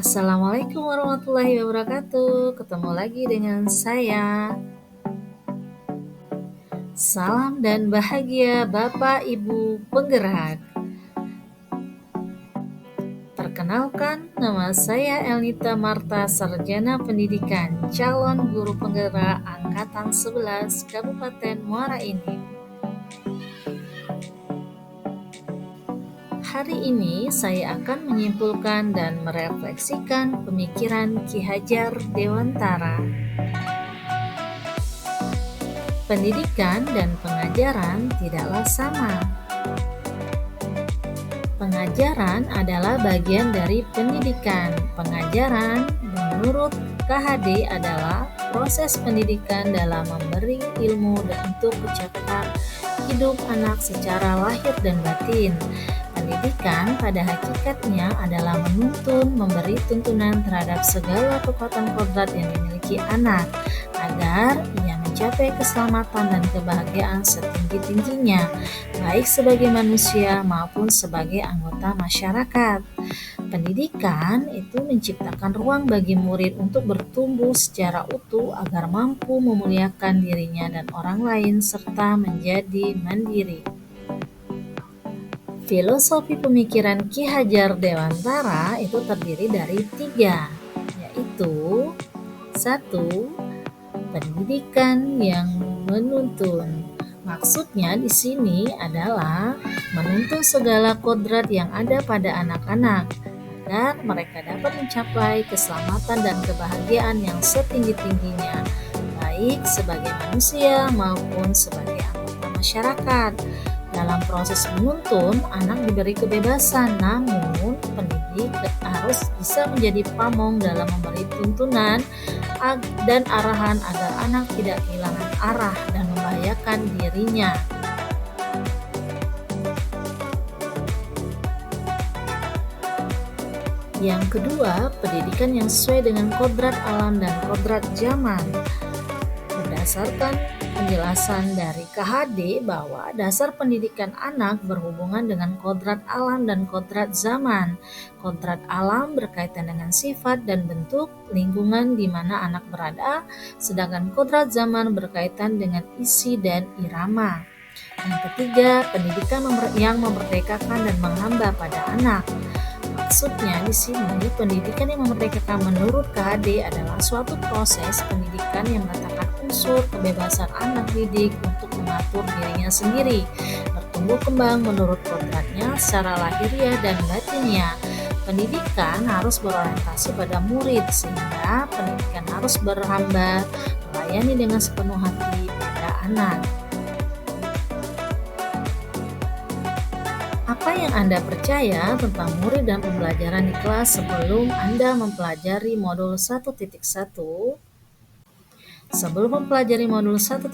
Assalamualaikum warahmatullahi wabarakatuh. Ketemu lagi dengan saya. Salam dan bahagia Bapak Ibu penggerak. Perkenalkan, nama saya Elnita Marta, Sarjana Pendidikan, calon guru penggerak Angkatan 11 Kabupaten Muara Enim. Hari ini saya akan menyimpulkan dan merefleksikan pemikiran Ki Hajar Dewantara. Pendidikan dan pengajaran tidaklah sama. Pengajaran adalah bagian dari pendidikan. Pengajaran menurut KHD adalah proses pendidikan dalam memberi ilmu dan untuk kecakapan hidup anak secara lahir dan batin. Pendidikan pada hakikatnya adalah menuntun, memberi tuntunan terhadap segala kekuatan kodrat yang dimiliki anak agar ia mencapai keselamatan dan kebahagiaan setinggi-tingginya, baik sebagai manusia maupun sebagai anggota masyarakat. Pendidikan itu menciptakan ruang bagi murid untuk bertumbuh secara utuh agar mampu memuliakan dirinya dan orang lain serta menjadi mandiri. Filosofi pemikiran Ki Hajar Dewantara itu terdiri dari 3, yaitu 1. Pendidikan yang menuntun. Maksudnya di sini adalah menuntun segala kodrat yang ada pada anak-anak agar mereka dapat mencapai keselamatan dan kebahagiaan yang setinggi-tingginya, baik sebagai manusia maupun sebagai anggota masyarakat. Dalam proses menuntun, anak diberi kebebasan, namun pendidik harus bisa menjadi pamong dalam memberi tuntunan dan arahan agar anak tidak kehilangan arah dan membahayakan dirinya. Yang kedua, pendidikan yang sesuai dengan kodrat alam dan kodrat zaman. Berdasarkan penjelasan dari KHD bahwa dasar pendidikan anak berhubungan dengan kodrat alam dan kodrat zaman. Kodrat alam berkaitan dengan sifat dan bentuk lingkungan di mana anak berada, sedangkan kodrat zaman berkaitan dengan isi dan irama. Yang ketiga, pendidikan yang memerdekakan dan menghamba pada anak. Maksudnya di sini pendidikan yang memerdekakan menurut KHD adalah suatu proses pendidikan yang meletakkan unsur kebebasan anak didik untuk mengatur dirinya sendiri, bertumbuh kembang menurut kodratnya secara lahiriah dan batinnya. Pendidikan harus berorientasi pada murid sehingga pendidikan harus berhamba melayani dengan sepenuh hati pada anak. Apa yang Anda percaya tentang murid dan pembelajaran di kelas sebelum Anda mempelajari modul 1.1? Sebelum mempelajari modul 1.1,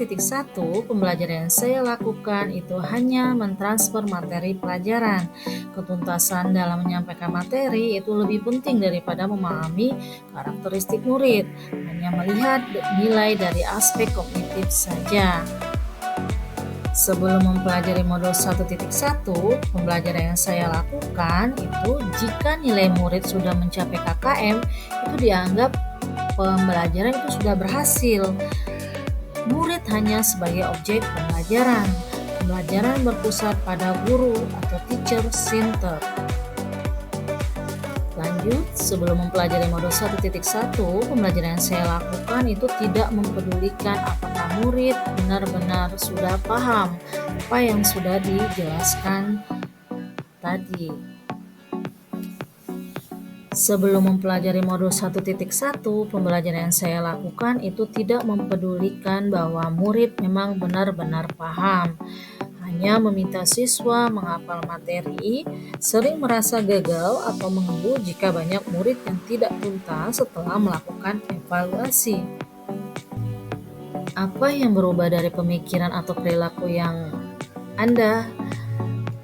pembelajaran yang saya lakukan itu hanya mentransfer materi pelajaran. Ketuntasan dalam menyampaikan materi itu lebih penting daripada memahami karakteristik murid, hanya melihat nilai dari aspek kognitif saja. Sebelum mempelajari modul 1.1, pembelajaran yang saya lakukan itu jika nilai murid sudah mencapai KKM, itu dianggap pembelajaran itu sudah berhasil. Murid hanya sebagai objek pembelajaran. Pembelajaran berpusat pada guru atau teacher center. Lanjut, sebelum mempelajari modul 1.1, pembelajaran yang saya lakukan itu tidak mempedulikan apakah murid benar-benar sudah paham apa yang sudah dijelaskan tadi. Sebelum mempelajari modul 1.1, pembelajaran yang saya lakukan itu tidak mempedulikan bahwa murid memang benar-benar paham. Hanya meminta siswa menghafal materi, sering merasa gagal atau mengeluh jika banyak murid yang tidak tuntas setelah melakukan evaluasi. Apa yang berubah dari pemikiran atau perilaku yang Anda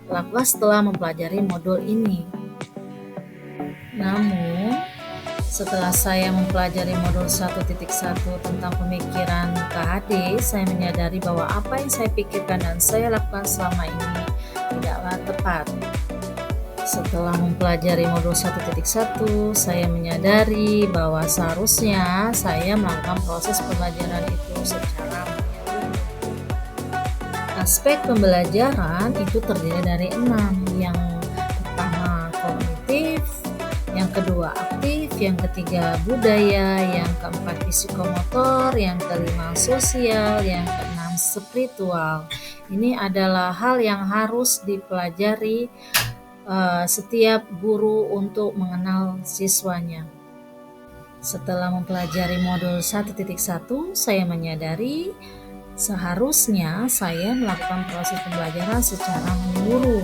lakukan setelah mempelajari modul ini? Namun, setelah saya mempelajari modul 1.1 tentang pemikiran KHD, saya menyadari bahwa apa yang saya pikirkan dan saya lakukan selama ini tidaklah tepat. Setelah mempelajari modul 1.1, saya menyadari bahwa seharusnya saya melakukan proses pembelajaran itu secara menyeluruh. Aspek pembelajaran itu terdiri dari 6. Yang pertama kognitif, yang kedua aktif, yang ketiga budaya, yang keempat psikomotor, yang kelima sosial, yang keenam spiritual. Ini adalah hal yang harus dipelajari setiap guru untuk mengenal siswanya. Setelah mempelajari modul 1.1, saya menyadari seharusnya saya melakukan proses pembelajaran secara menyeluruh.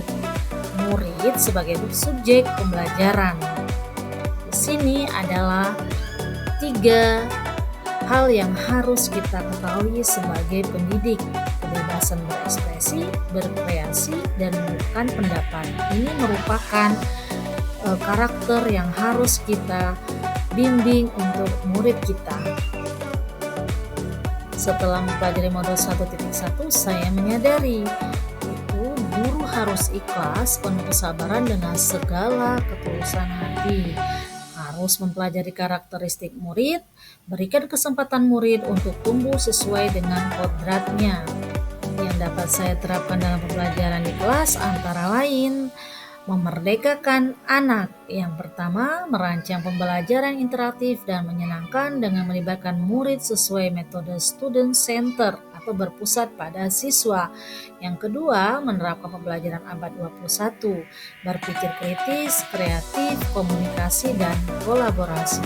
Murid sebagai subjek pembelajaran. Di sini adalah 3 hal yang harus kita ketahui sebagai pendidik: kebebasan berekspresi, berkreasi, dan menentukan pendapat. Ini merupakan karakter yang harus kita bimbing untuk murid kita. Setelah mempelajari modul 1.1, saya menyadari itu guru harus ikhlas, penuh kesabaran dengan segala ketulusan hati. Harus mempelajari karakteristik murid, berikan kesempatan murid untuk tumbuh sesuai dengan kodratnya. Yang dapat saya terapkan dalam pembelajaran di kelas antara lain: memerdekakan anak. Yang pertama, merancang pembelajaran interaktif dan menyenangkan dengan melibatkan murid sesuai metode student center atau berpusat pada siswa. Yang kedua, menerapkan pembelajaran abad 21, berpikir kritis, kreatif, komunikasi, dan kolaborasi.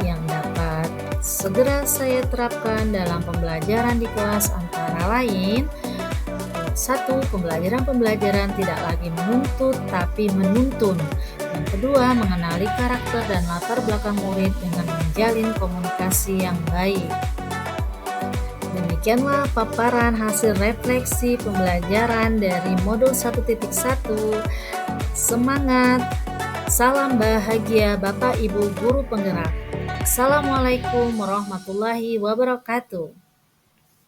Yang dapat segera saya terapkan dalam pembelajaran di kelas antara lain: 1. Pembelajaran tidak lagi menuntut tapi menuntun. Yang kedua, mengenali karakter dan latar belakang murid dengan menjalin komunikasi yang baik. Demikianlah paparan hasil refleksi pembelajaran dari modul 1.1. Semangat, salam bahagia Bapak Ibu Guru Penggerak. Assalamualaikum warahmatullahi wabarakatuh.